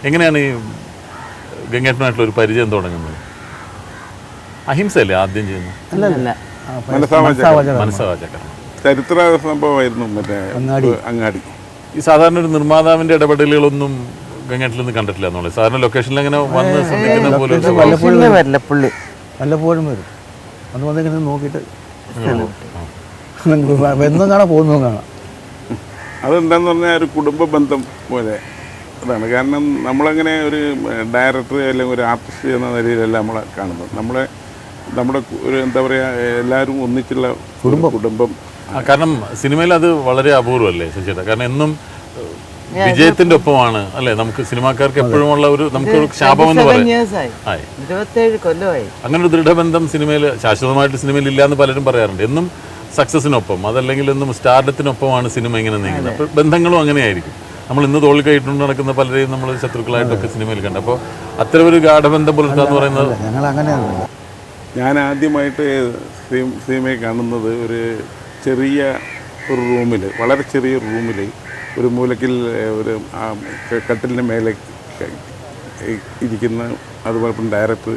എങ്ങനെയാണ് ഈ ഗംഗേട്ടനായിട്ടുള്ള ഒരു പരിചയം തുടങ്ങുന്നത്? അഹിംസയല്ലേ ആദ്യം ചെയ്യുന്നത്? മനസ്സാവാചകരണം ചരിത്ര സംഭവമായിരുന്നു. മറ്റേ അങ്ങാടി. ഈ സാധാരണ ഒരു നിർമ്മാതാവിന്റെ ഇടപെടലുകളൊന്നും ഗംഗേട്ടിൽ നിന്ന് കണ്ടിട്ടില്ല എന്നുള്ളത്. സാധാരണ ലൊക്കേഷനിൽ അങ്ങനെ വന്ന് ശ്രദ്ധിക്കുന്ന പോലെ വല്ലപ്പോഴും വരും. അത് വന്നിങ്ങനെ നോക്കിയിട്ട് ബന്ധം കാണാൻ പോകുന്നതും കാണാം. അതെന്താന്ന് പറഞ്ഞാൽ ഒരു കുടുംബ ബന്ധം പോലെ അതാണ്. കാരണം നമ്മളങ്ങനെ ഒരു ഡയറക്ടർ അല്ലെങ്കിൽ ഒരു ആർട്ടിസ്റ്റ് എന്ന നിലയിലല്ല നമ്മളെ കാണുന്നത്. നമ്മുടെ ഒരു എന്താ പറയുക, എല്ലാവരും ഒന്നിച്ചുള്ള കുടുംബം. കാരണം സിനിമയിൽ അത് വളരെ അപൂർവമല്ലേ ശശിയേട്ടാ? കാരണം എന്നും വിജയത്തിന്റെ ഒപ്പമാണ് അല്ലേ നമുക്ക് സിനിമാക്കാർക്ക് എപ്പോഴും ഉള്ള ഒരു നമുക്കൊരു ശാപം എന്ന് പറയാം. അങ്ങനെ ഒരു ദൃഢബന്ധം സിനിമയിൽ ശാശ്വതമായിട്ട് സിനിമയിൽ ഇല്ല എന്ന് പലരും പറയാറുണ്ട്. എന്നും സക്സസിനൊപ്പം അതല്ലെങ്കിൽ എന്നും സ്റ്റാർഡത്തിനൊപ്പമാണ് സിനിമ ഇങ്ങനെ നീങ്ങുന്നത്. അപ്പോൾ ബന്ധങ്ങളും അങ്ങനെയായിരിക്കും. നമ്മൾ ഇന്ന് തോളിൽ കൈയിട്ടുകൊണ്ട് നടക്കുന്ന പലരെയും നമ്മൾ ശത്രുക്കളായിട്ടൊക്കെ സിനിമയിൽ കണ്ടു. അപ്പോൾ അത്തരം ഒരു ഗാഠബന്ധം പുലർത്തുക എന്ന് പറയുന്നത് ഞാൻ ആദ്യമായിട്ട് സിനിമയെ കാണുന്നത് ഒരു ചെറിയ ഒരു റൂമിൽ, വളരെ ചെറിയ റൂമിൽ ഒരു മൂലക്കിൽ ഒരു കട്ടിലിൻ്റെ മേലെ ഇരിക്കുന്ന, അതുപോലെ ഡയറക്ടർ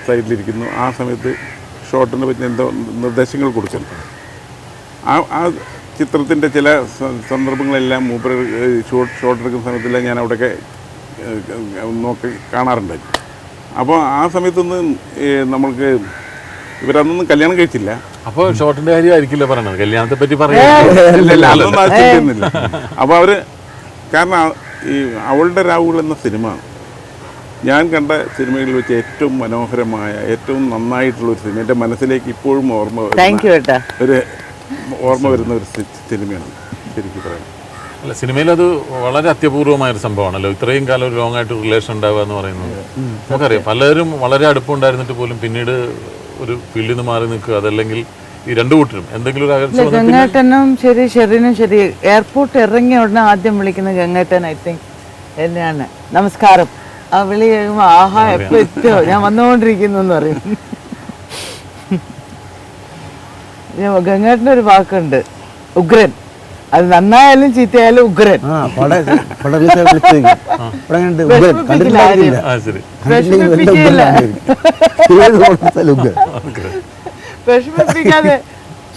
സൈഡിലിരിക്കുന്നു. ആ സമയത്ത് ഷോട്ടിനെ പറ്റി എന്തോ നിർദ്ദേശങ്ങൾ കൊടുക്കുന്നു. ആ ചിത്രത്തിൻ്റെ ചില സന്ദർഭങ്ങളെല്ലാം മൂപ്പർ ഷോട്ട് എടുക്കുന്ന സമയത്തെല്ലാം ഞാൻ അവിടെയൊക്കെ നോക്കി കാണാറുണ്ട്. അപ്പോൾ ആ സമയത്തൊന്നും നമ്മൾക്ക് ഇവരതൊന്നും കല്യാണം കഴിച്ചില്ല. അപ്പോൾ ഷോട്ടിൻ്റെ കാര്യമായിരിക്കില്ല പറയണത്, കല്യാണത്തെ പറ്റി പറയുന്നില്ല. അപ്പോൾ അവർ കാരണം ഈ അവളുടെ രാവുകൾ എന്ന സിനിമ ഞാൻ കണ്ട സിനിമകളിൽ വെച്ച് ഏറ്റവും മനോഹരമായ, ഏറ്റവും നന്നായിട്ടുള്ളൊരു സിനിമ. എൻ്റെ മനസ്സിലേക്ക് ഇപ്പോഴും ഓർമ്മ വരുന്ന ഒരു സിനിമയാണ് ശരിക്കും പറയാം. അല്ല, സിനിമയിൽ അത് വളരെ അത്യപൂർവമായൊരു സംഭവമാണല്ലോ. ഇത്രയും കാലം ഒരു ലോങ് ആയിട്ട് റിലേഷൻ ഉണ്ടാവുക എന്ന് പറയുന്നത്. നമുക്കറിയാം പലരും വളരെ അടുപ്പമുണ്ടായിരുന്നിട്ട് പോലും പിന്നീട് ഒരു ഫീൽഡിൽ നിന്ന് മാറി നിൽക്കുക, അതല്ലെങ്കിൽ ഈ രണ്ടു കൂട്ടരും എന്തെങ്കിലും ഒരു അകൽച്ച. ഗംഗേട്ടനും ശരി, ഷെറിനും ശരി, എയർപോർട്ട് ഇറങ്ങിയ ഉടനെ ആദ്യം വിളിക്കുന്ന ഗംഗേട്ടൻ ഐ തിങ്ക് എന്നെയാണ്. നമസ്കാരം. ആ വിളി കഴിയുമ്പോൾ ആഹാ എപ്പോൾ എത്തിയോ, ഞാൻ വന്നുകൊണ്ടിരിക്കുന്നു എന്ന് പറയും. ഗംഗേട്ടൻ്റെ ഒരു വാക്കുണ്ട്, ഉഗ്രൻ. അത് നന്നായാലും ചീത്തയായാലും ഉഗ്രൻ. വിഷമിപ്പിക്കാതെ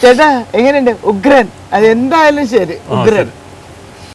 ചേട്ടാ എങ്ങനെയുണ്ട് ഉഗ്രൻ, അത് എന്തായാലും ശരി ഉഗ്രൻ.